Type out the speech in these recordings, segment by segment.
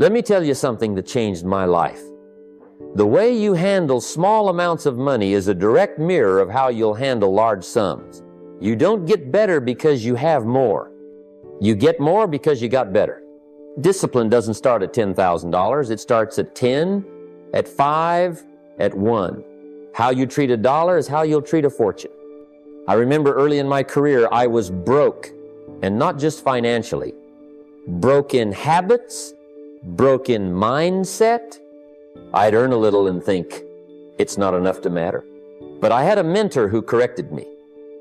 Let me tell you something that changed my life. The way you handle small amounts of money is a direct mirror of how you'll handle large sums. You don't get better because you have more. You get more because you got better. Discipline doesn't start at $10,000. It starts at 10, at 5, at 1. How you treat a dollar is how you'll treat a fortune. I remember early in my career, I was broke, and not just financially. Broke in habits, broke in mindset. I'd earn a little and think, it's not enough to matter. But I had a mentor who corrected me.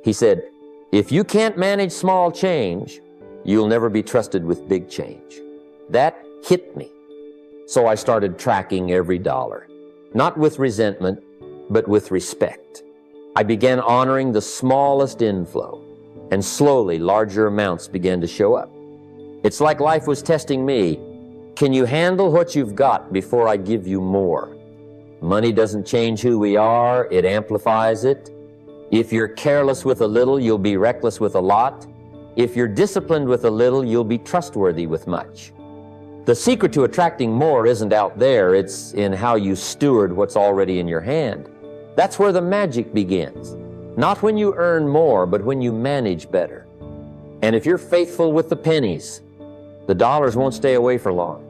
He said, if you can't manage small change, you'll never be trusted with big change. That hit me. So I started tracking every dollar, not with resentment, but with respect. I began honoring the smallest inflow, and slowly larger amounts began to show up. It's like life was testing me. Can you handle what you've got before I give you more? Money doesn't change who we are, it amplifies it. If you're careless with a little, you'll be reckless with a lot. If you're disciplined with a little, you'll be trustworthy with much. The secret to attracting more isn't out there, it's in how you steward what's already in your hand. That's where the magic begins. Not when you earn more, but when you manage better. And if you're faithful with the pennies, the dollars won't stay away for long.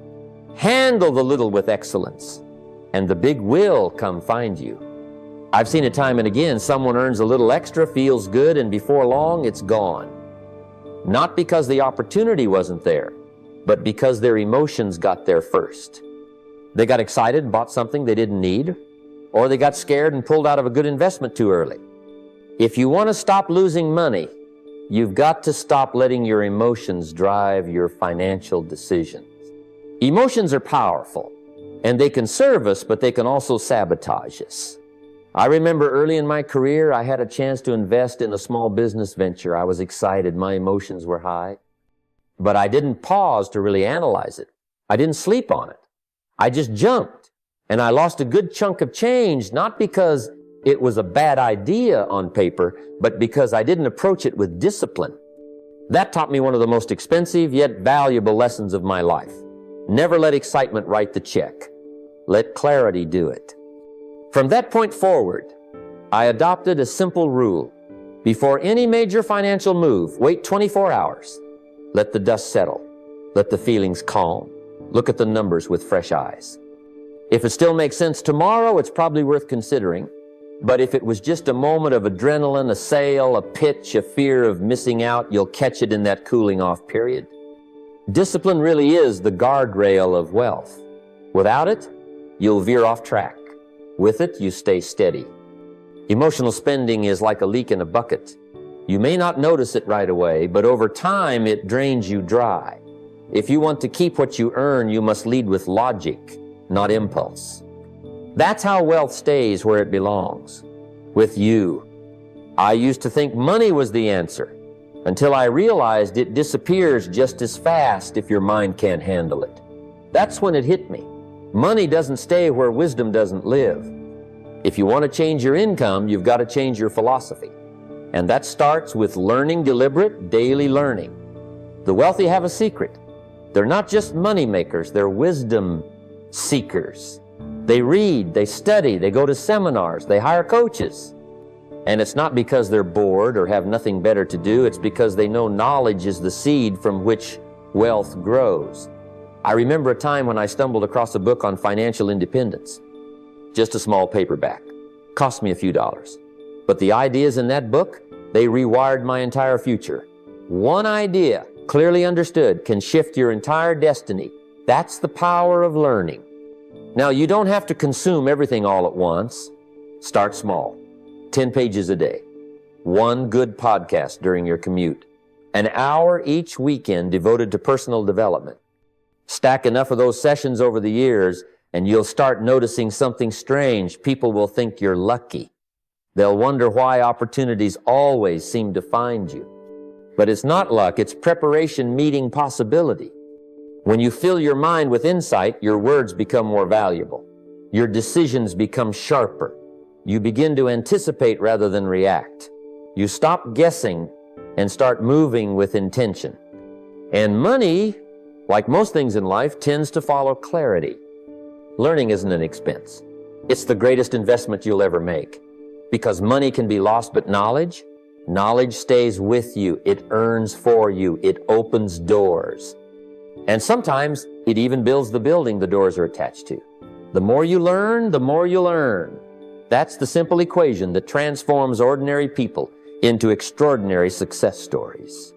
Handle the little with excellence, and the big will come find you. I've seen it time and again. Someone earns a little extra, feels good, and before long, it's gone. Not because the opportunity wasn't there, but because their emotions got there first. They got excited and bought something they didn't need, or they got scared and pulled out of a good investment too early. If you want to stop losing money, you've got to stop letting your emotions drive your financial decisions. Emotions are powerful, and they can serve us, but they can also sabotage us. I remember early in my career, I had a chance to invest in a small business venture. I was excited. My emotions were high. But I didn't pause to really analyze it. I didn't sleep on it. I just jumped. And I lost a good chunk of change, not because it was a bad idea on paper, but because I didn't approach it with discipline. That taught me one of the most expensive yet valuable lessons of my life. Never let excitement write the check. Let clarity do it. From that point forward, I adopted a simple rule. Before any major financial move, wait 24 hours. Let the dust settle. Let the feelings calm. Look at the numbers with fresh eyes. If it still makes sense tomorrow, it's probably worth considering. But if it was just a moment of adrenaline, a sale, a pitch, a fear of missing out, you'll catch it in that cooling off period. Discipline really is the guardrail of wealth. Without it, you'll veer off track. With it, you stay steady. Emotional spending is like a leak in a bucket. You may not notice it right away, but over time, it drains you dry. If you want to keep what you earn, you must lead with logic, not impulse. That's how wealth stays where it belongs, with you. I used to think money was the answer, until I realized it disappears just as fast if your mind can't handle it. That's when it hit me. Money doesn't stay where wisdom doesn't live. If you want to change your income, you've got to change your philosophy. And that starts with learning, deliberate, daily learning. The wealthy have a secret. They're not just money makers, they're wisdom seekers. They read, they study, they go to seminars, they hire coaches. And it's not because they're bored or have nothing better to do, it's because they know knowledge is the seed from which wealth grows. I remember a time when I stumbled across a book on financial independence. Just a small paperback. Cost me a few dollars. But the ideas in that book, they rewired my entire future. One idea, clearly understood, can shift your entire destiny. That's the power of learning. Now, you don't have to consume everything all at once. Start small. 10 pages a day. One good podcast during your commute. An hour each weekend devoted to personal development. Stack enough of those sessions over the years, and you'll start noticing something strange. People will think you're lucky. They'll wonder why opportunities always seem to find you. But it's not luck, it's preparation meeting possibility. When you fill your mind with insight, your words become more valuable. Your decisions become sharper. You begin to anticipate rather than react. You stop guessing and start moving with intention. And money, like most things in life, tends to follow clarity. Learning isn't an expense. It's the greatest investment you'll ever make. Because money can be lost, but knowledge stays with you. It earns for you. It opens doors. And sometimes it even builds the building the doors are attached to. The more you learn, the more you'll earn. That's the simple equation that transforms ordinary people into extraordinary success stories.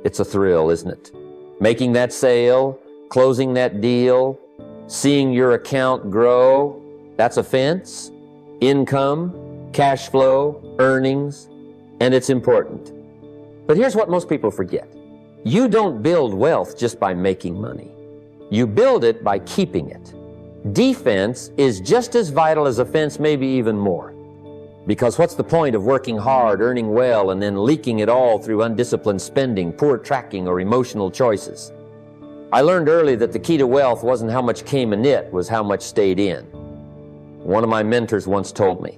It's a thrill, isn't it? Making that sale, closing that deal, seeing your account grow, that's offense, income, cash flow, earnings, and it's important. But here's what most people forget. You don't build wealth just by making money. You build it by keeping it. Defense is just as vital as offense, maybe even more. Because what's the point of working hard, earning well, and then leaking it all through undisciplined spending, poor tracking, or emotional choices? I learned early that the key to wealth wasn't how much came in it, was how much stayed in. One of my mentors once told me,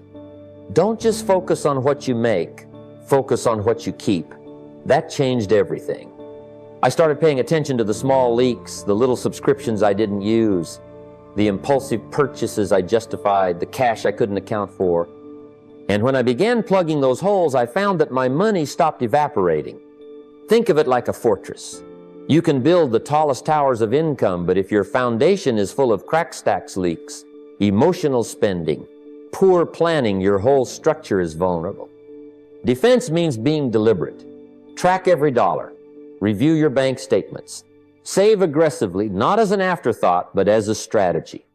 don't just focus on what you make, focus on what you keep. That changed everything. I started paying attention to the small leaks, the little subscriptions I didn't use, the impulsive purchases I justified, the cash I couldn't account for. And when I began plugging those holes, I found that my money stopped evaporating. Think of it like a fortress. You can build the tallest towers of income, but if your foundation is full of crack stacks leaks, emotional spending, poor planning, your whole structure is vulnerable. Defense means being deliberate. Track every dollar. Review your bank statements. Save aggressively, not as an afterthought, but as a strategy.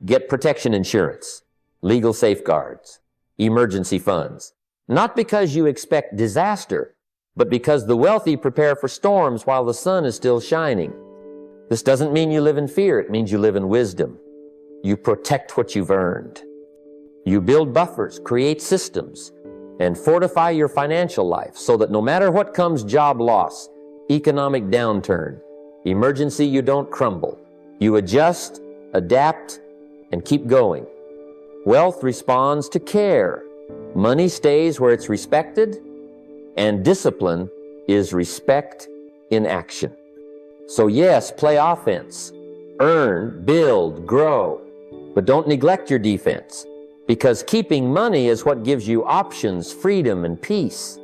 Get protection insurance, legal safeguards, emergency funds. Not because you expect disaster, but because the wealthy prepare for storms while the sun is still shining. This doesn't mean you live in fear. It means you live in wisdom. You protect what you've earned. You build buffers, create systems, and fortify your financial life so that no matter what comes, job loss, economic downturn, emergency, you don't crumble. You adjust, adapt, and keep going. Wealth responds to care. Money stays where it's respected, and discipline is respect in action. So yes, play offense. Earn, build, grow. But don't neglect your defense, because keeping money is what gives you options, freedom, and peace.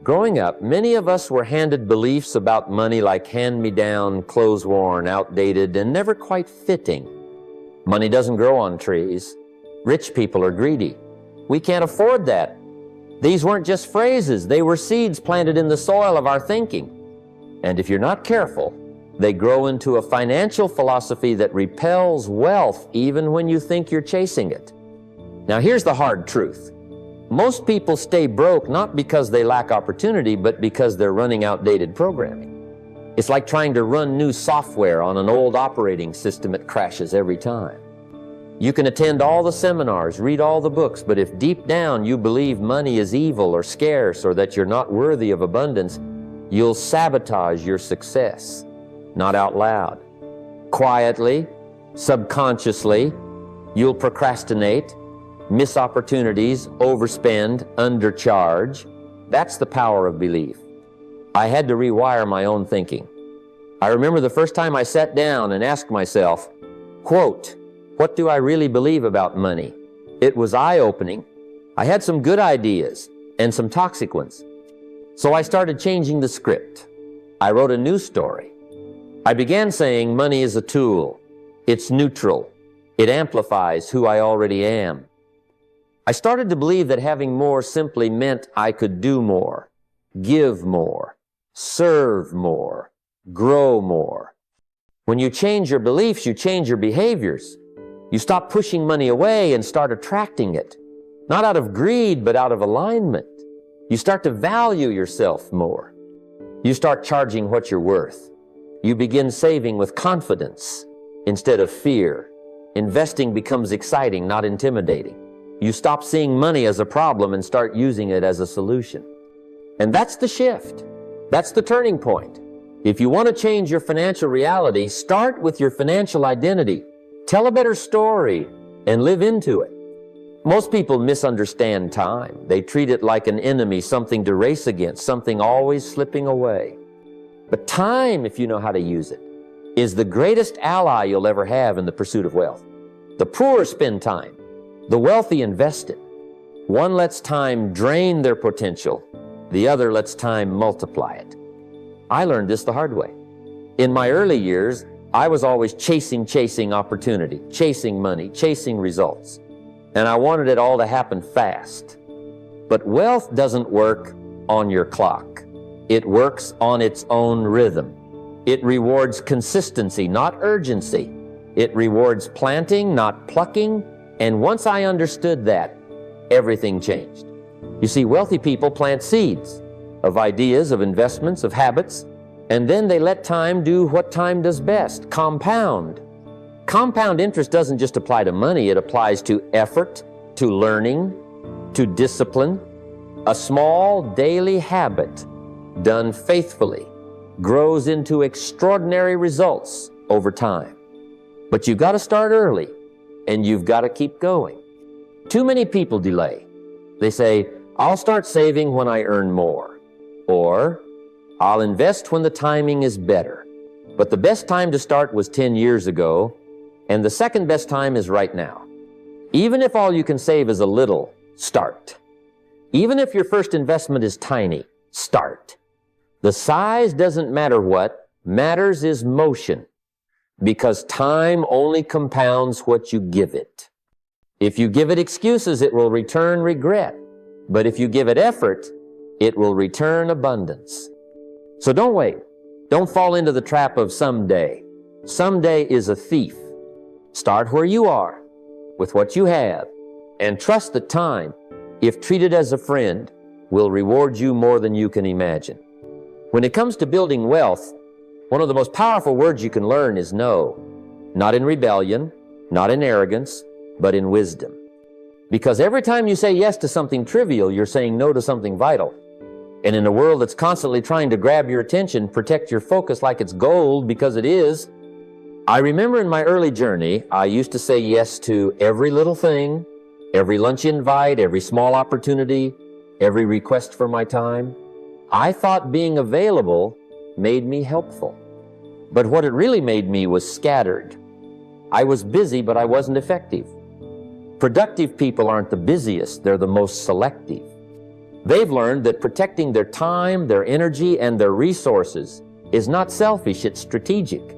Growing up, many of us were handed beliefs about money like hand-me-down, clothes-worn, outdated, and never quite fitting. Money doesn't grow on trees. Rich people are greedy. We can't afford that. These weren't just phrases. They were seeds planted in the soil of our thinking. And if you're not careful, they grow into a financial philosophy that repels wealth even when you think you're chasing it. Now here's the hard truth. Most people stay broke not because they lack opportunity, but because they're running outdated programming. It's like trying to run new software on an old operating system. It crashes every time. You can attend all the seminars, read all the books, but if deep down you believe money is evil or scarce or that you're not worthy of abundance, you'll sabotage your success. Not out loud. Quietly, subconsciously, you'll procrastinate, miss opportunities, overspend, undercharge. That's the power of belief. I had to rewire my own thinking. I remember the first time I sat down and asked myself, quote, what do I really believe about money? It was eye-opening. I had some good ideas and some toxic ones. So I started changing the script. I wrote a new story. I began saying money is a tool. It's neutral. It amplifies who I already am. I started to believe that having more simply meant I could do more, give more, serve more, grow more. When you change your beliefs, you change your behaviors. You stop pushing money away and start attracting it. Not out of greed, but out of alignment. You start to value yourself more. You start charging what you're worth. You begin saving with confidence instead of fear. Investing becomes exciting, not intimidating. You stop seeing money as a problem and start using it as a solution. And that's the shift. That's the turning point. If you want to change your financial reality, start with your financial identity. Tell a better story and live into it. Most people misunderstand time. They treat it like an enemy, something to race against, something always slipping away. But time, if you know how to use it, is the greatest ally you'll ever have in the pursuit of wealth. The poor spend time. The wealthy invest it. One lets time drain their potential. The other lets time multiply it. I learned this the hard way. In my early years, I was always chasing opportunity, chasing money, chasing results. And I wanted it all to happen fast. But wealth doesn't work on your clock. It works on its own rhythm. It rewards consistency, not urgency. It rewards planting, not plucking. And once I understood that, everything changed. You see, wealthy people plant seeds of ideas, of investments, of habits, and then they let time do what time does best, compound. Compound interest doesn't just apply to money, it applies to effort, to learning, to discipline. A small daily habit done faithfully grows into extraordinary results over time. But you've got to start early, and you've got to keep going. Too many people delay. They say, I'll start saving when I earn more, or I'll invest when the timing is better. But the best time to start was 10 years ago, and the second best time is right now. Even if all you can save is a little, start. Even if your first investment is tiny, start. The size doesn't matter. What matters is motion, because time only compounds what you give it. If you give it excuses, it will return regret. But if you give it effort, it will return abundance. So don't wait. Don't fall into the trap of someday. Someday is a thief. Start where you are, with what you have, and trust that time, if treated as a friend, will reward you more than you can imagine. When it comes to building wealth, one of the most powerful words you can learn is no. Not in rebellion, not in arrogance, but in wisdom. Because every time you say yes to something trivial, you're saying no to something vital. And in a world that's constantly trying to grab your attention, protect your focus like it's gold, because it is. I remember in my early journey, I used to say yes to every little thing, every lunch invite, every small opportunity, every request for my time. I thought being available made me helpful. But what it really made me was scattered. I was busy, but I wasn't effective. Productive people aren't the busiest, they're the most selective. They've learned that protecting their time, their energy, and their resources is not selfish, it's strategic.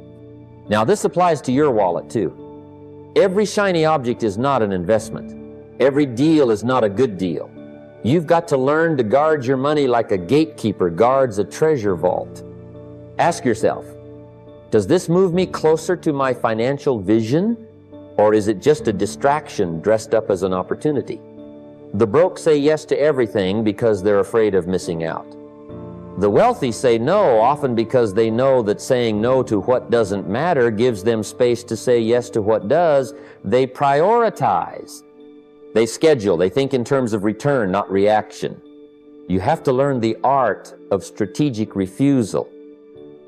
Now this applies to your wallet too. Every shiny object is not an investment. Every deal is not a good deal. You've got to learn to guard your money like a gatekeeper guards a treasure vault. Ask yourself, does this move me closer to my financial vision, or is it just a distraction dressed up as an opportunity? The broke say yes to everything because they're afraid of missing out. The wealthy say no, often because they know that saying no to what doesn't matter gives them space to say yes to what does. They prioritize. They schedule. They think in terms of return, not reaction. You have to learn the art of strategic refusal.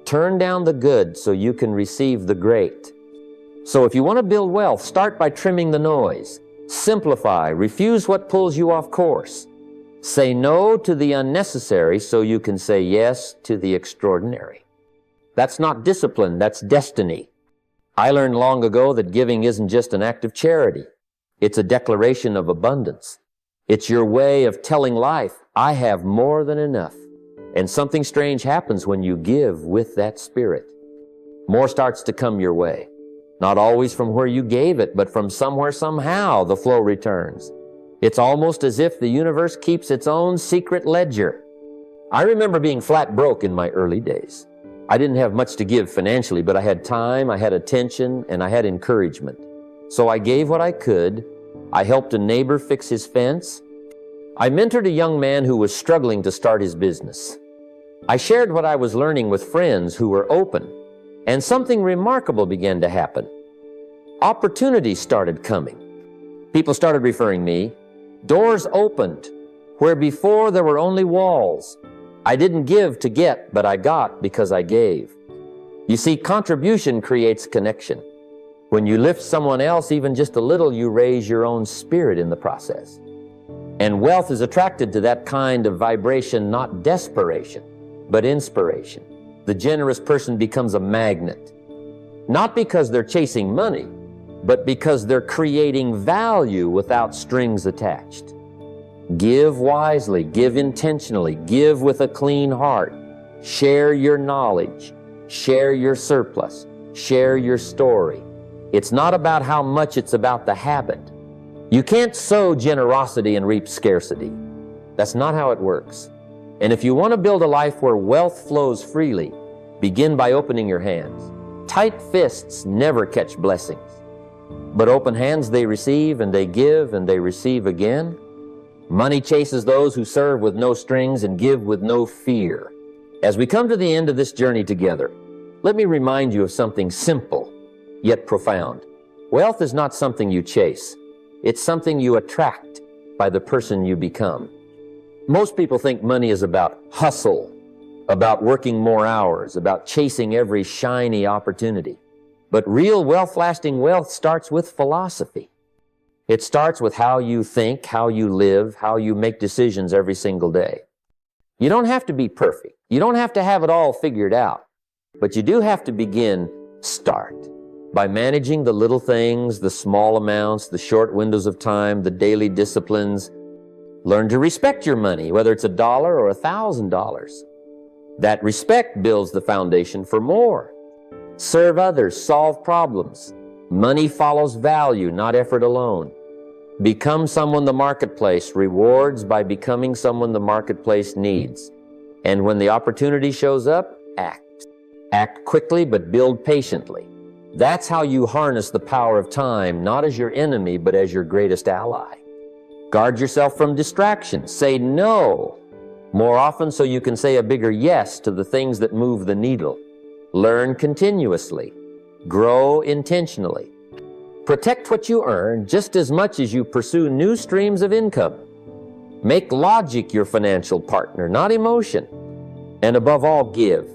Turn down the good so you can receive the great. So if you want to build wealth, start by trimming the noise. Simplify. Refuse what pulls you off course. Say no to the unnecessary so you can say yes to the extraordinary. That's not discipline, that's destiny. I learned long ago that giving isn't just an act of charity. It's a declaration of abundance. It's your way of telling life, I have more than enough. And something strange happens when you give with that spirit. More starts to come your way. Not always from where you gave it, but from somewhere, somehow, the flow returns. It's almost as if the universe keeps its own secret ledger. I remember being flat broke in my early days. I didn't have much to give financially, but I had time, I had attention, and I had encouragement. So I gave what I could. I helped a neighbor fix his fence. I mentored a young man who was struggling to start his business. I shared what I was learning with friends who were open, and something remarkable began to happen. Opportunities started coming. People started referring me. Doors opened where before there were only walls. I didn't give to get, but I got because I gave. You see, contribution creates connection. When you lift someone else even just a little, you raise your own spirit in the process. And wealth is attracted to that kind of vibration, not desperation, but inspiration. The generous person becomes a magnet. Not because they're chasing money, but because they're creating value without strings attached. Give wisely, give intentionally, give with a clean heart. Share your knowledge, share your surplus, share your story. It's not about how much, it's about the habit. You can't sow generosity and reap scarcity. That's not how it works. And if you want to build a life where wealth flows freely, begin by opening your hands. Tight fists never catch blessings, but open hands they receive, and they give, and they receive again. Money chases those who serve with no strings and give with no fear. As we come to the end of this journey together, let me remind you of something simple yet profound. Wealth is not something you chase. It's something you attract by the person you become. Most people think money is about hustle, about working more hours, about chasing every shiny opportunity. But real wealth-lasting wealth starts with philosophy. It starts with how you think, how you live, how you make decisions every single day. You don't have to be perfect. You don't have to have it all figured out. But you do have to start by managing the little things, the small amounts, the short windows of time, the daily disciplines. Learn to respect your money, whether it's $1 or $1,000. That respect builds the foundation for more. Serve others, solve problems. Money follows value, not effort alone. Become someone the marketplace rewards by becoming someone the marketplace needs. And when the opportunity shows up, act. Act quickly, but build patiently. That's how you harness the power of time, not as your enemy, but as your greatest ally. Guard yourself from distractions. Say no more often so you can say a bigger yes to the things that move the needle. Learn continuously. Grow intentionally. Protect what you earn just as much as you pursue new streams of income. Make logic your financial partner, not emotion. And above all, give.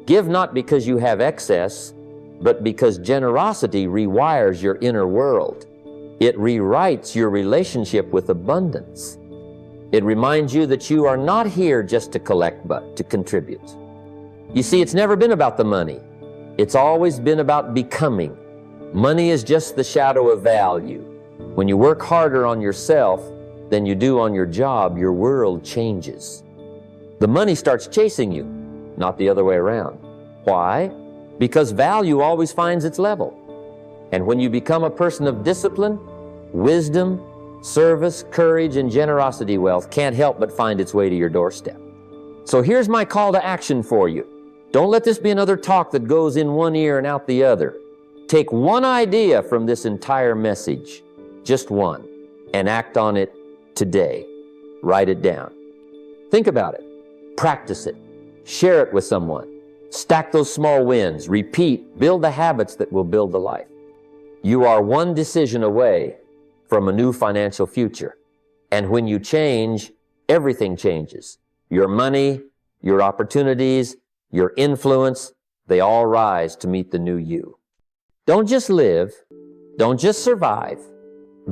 Give not because you have excess, but because generosity rewires your inner world. It rewrites your relationship with abundance. It reminds you that you are not here just to collect, but to contribute. You see, it's never been about the money. It's always been about becoming. Money is just the shadow of value. When you work harder on yourself than you do on your job, your world changes. The money starts chasing you, not the other way around. Why? Because value always finds its level. And when you become a person of discipline, wisdom, service, courage, and generosity, wealth can't help but find its way to your doorstep. So here's my call to action for you. Don't let this be another talk that goes in one ear and out the other. Take one idea from this entire message, just one, and act on it today. Write it down. Think about it. Practice it. Share it with someone. Stack those small wins. Repeat. Build the habits that will build the life. You are one decision away from a new financial future. And when you change, everything changes. Your money, your opportunities, your influence, they all rise to meet the new you. Don't just live. Don't just survive.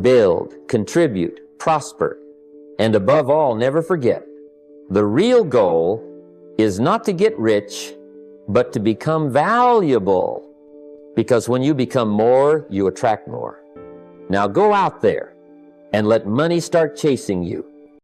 Build, contribute, prosper. And above all, never forget, the real goal is not to get rich, but to become valuable. Because when you become more, you attract more. Now go out there and let money start chasing you.